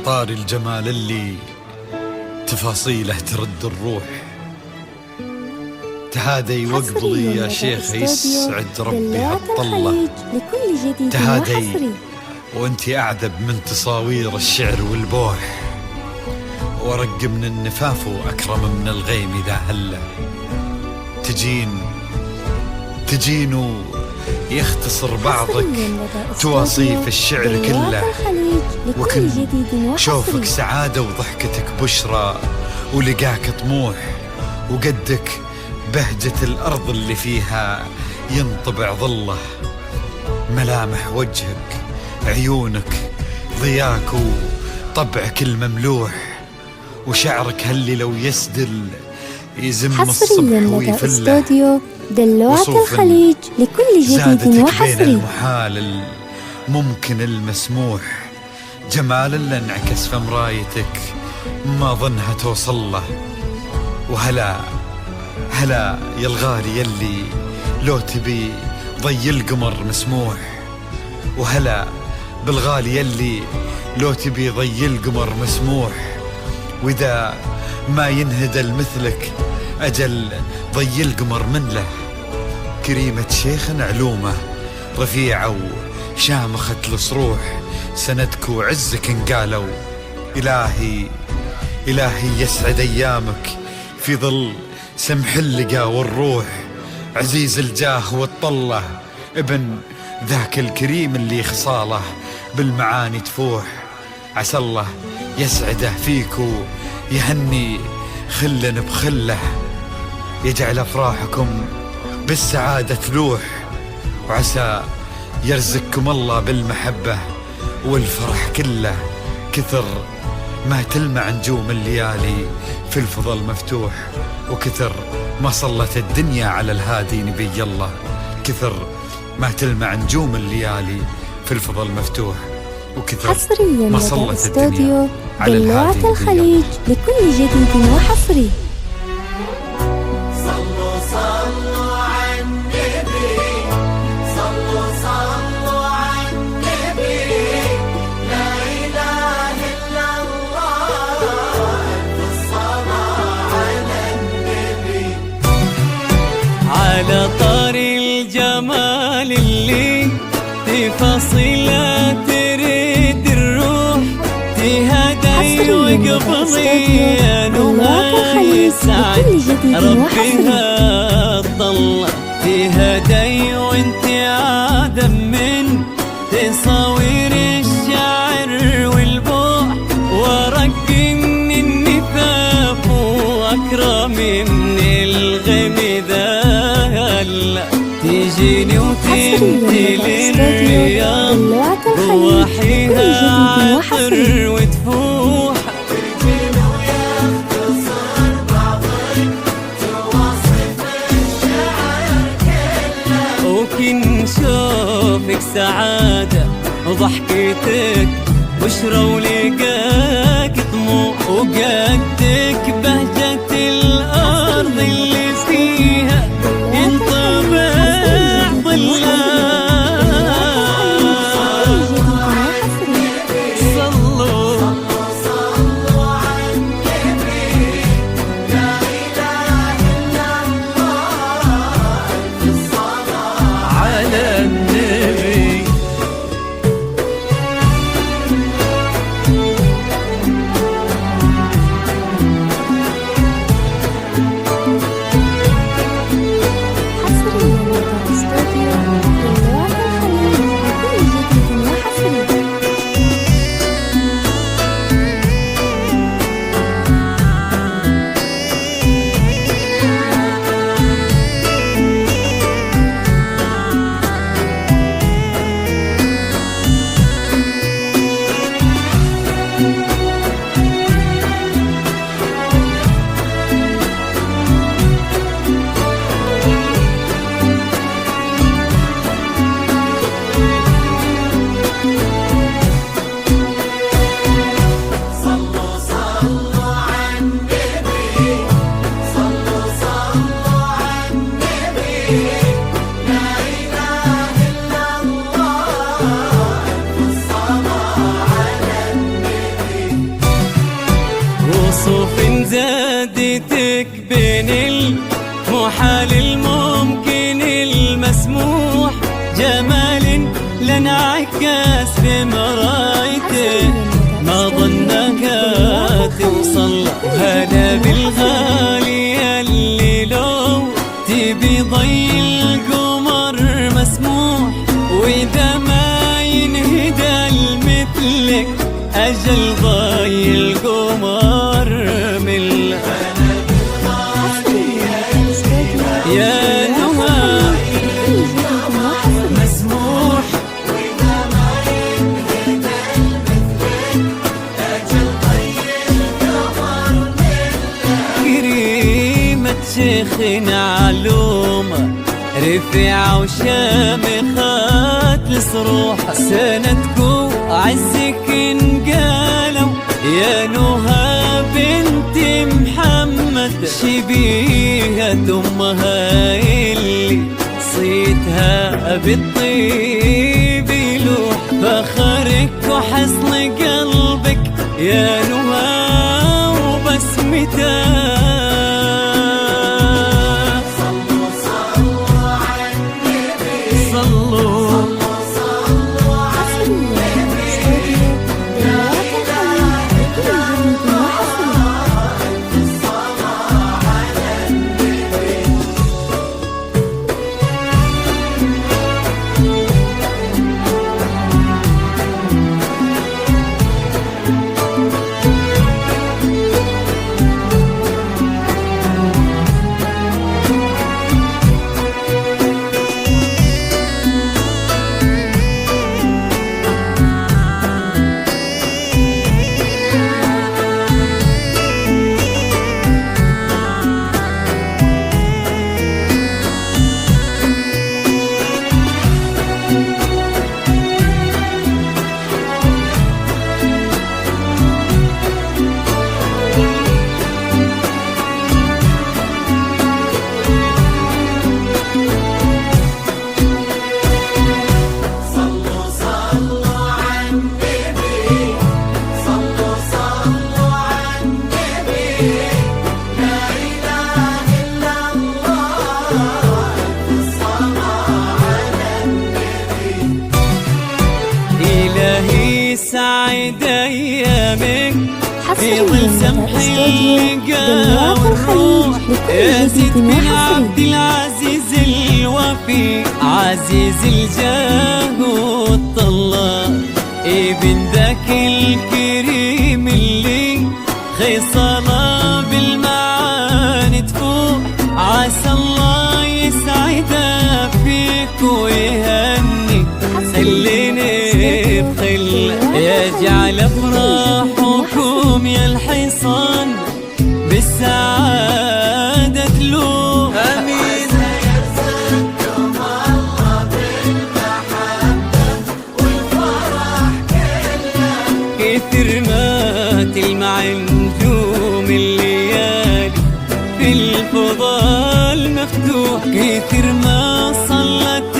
طار الجمال اللي تفاصيله ترد الروح، تهادي واقبلي يا شيخ يسعد ربي هالطلة، تهادي وانتي أعذب من تصاوير الشعر والبوح، ورق من النفاف وأكرم من الغيم إذا هله، تجين يختصر بعضك تواصيف الشعر كله، وكن شوفك سعادة وضحكتك بشرى ولقاك طموح، وقدك بهجة الأرض اللي فيها ينطبع ظله، ملامح وجهك عيونك ضياك وطبعك المملوح، وشعرك هاللي لو يسدل يزم الصبح ويفله، دلوعة الخليج لكل جديد وحصري، بين المحال الممكن المسموح، جمال اللي انعكس في مرايتك ما ظنها توصل له، وهلا يا الغالي يلي لو تبي ضي القمر مسموح، وهلا بالغالي يلي لو تبي ضي القمر مسموح، وإذا ما ينهدل مثلك أجل ضي القمر من له، كريمة شيخ علومه رفيعة وشامخة الصروح، سندك وعزك انقالوا، إلهي يسعد أيامك في ظل سمح اللقا والروح، عزيز الجاه والطلة ابن ذاك الكريم اللي خصاله بالمعاني تفوح، عسى الله يسعده فيكو يهني خلا بخله، يجعل أفراحكم بالسعادة تلوح، وعسى يرزقكم الله بالمحبة والفرح كله، كثر ما تلمع نجوم الليالي في الفضل مفتوح، وكثر ما صلت الدنيا على الهادي نبي الله، كثر ما تلمع نجوم الليالي في الفضل مفتوح، وكثر ما صلت الدنيا على الهادي نبي الخليج لكل جديد وحصري. على طار الجمال اللي تفاصيله ترد الروح، تهدي وقبلي يا نوها يسعد ربها الضلة، تهدي وانت آدم من تصاوير الشعر والبوح، ورق من النفاف وأكرم من الغيم ذا تجيني وتنتلي الرياض رواحيها عطر وتفوح، تجيني ويختصر بعضك تواصف الشعر كله، وكن شوفك سعادة وضحكتك بشرى ولقاك طموح، وقدك بهجة الأرض اللي فيها ينطبع ظلها، صلوا على النبي، لا إله إلا الله في الصلاة على النبي. جمال الممكن المسموح، جمال لانعكاس في مرايته، ما ظنك توصل هلا بالغالي اللي لو تبي ضي القمر مسموح، وإذا ما ينهدى مثلك أجل ضي القمر من يا نهار مسموح، وإذا ما ينهدى مثلك أجل ضي القمر من كريمة شيخنا علومة رفيعة وشامخات الصروح، سندكو عزك انقالوا يا نهى بنت محمد، شبيهة أمها اللي صيتها بالطيب يلوح، فخرك وحصن قلبك يا نهى وبسمتها. سعيد أيامك في ظل سمح اللقاء والروح، يا زيد بن عبد العزيز الوفي عزيز الجاه والطلة، ابن ذاك الكريم اللي خيصله بالمعاني تفوق، عسى الله يسعدها فيك ويهني سليني بخل، يجعل افراحكم يا الحصان بالسعادة تلو امين. يرزقكم الله بالمحبة والفرح كله، كثر ما تلمع نجوم الليالي في الفضاء المفتوح، كثر ما صلت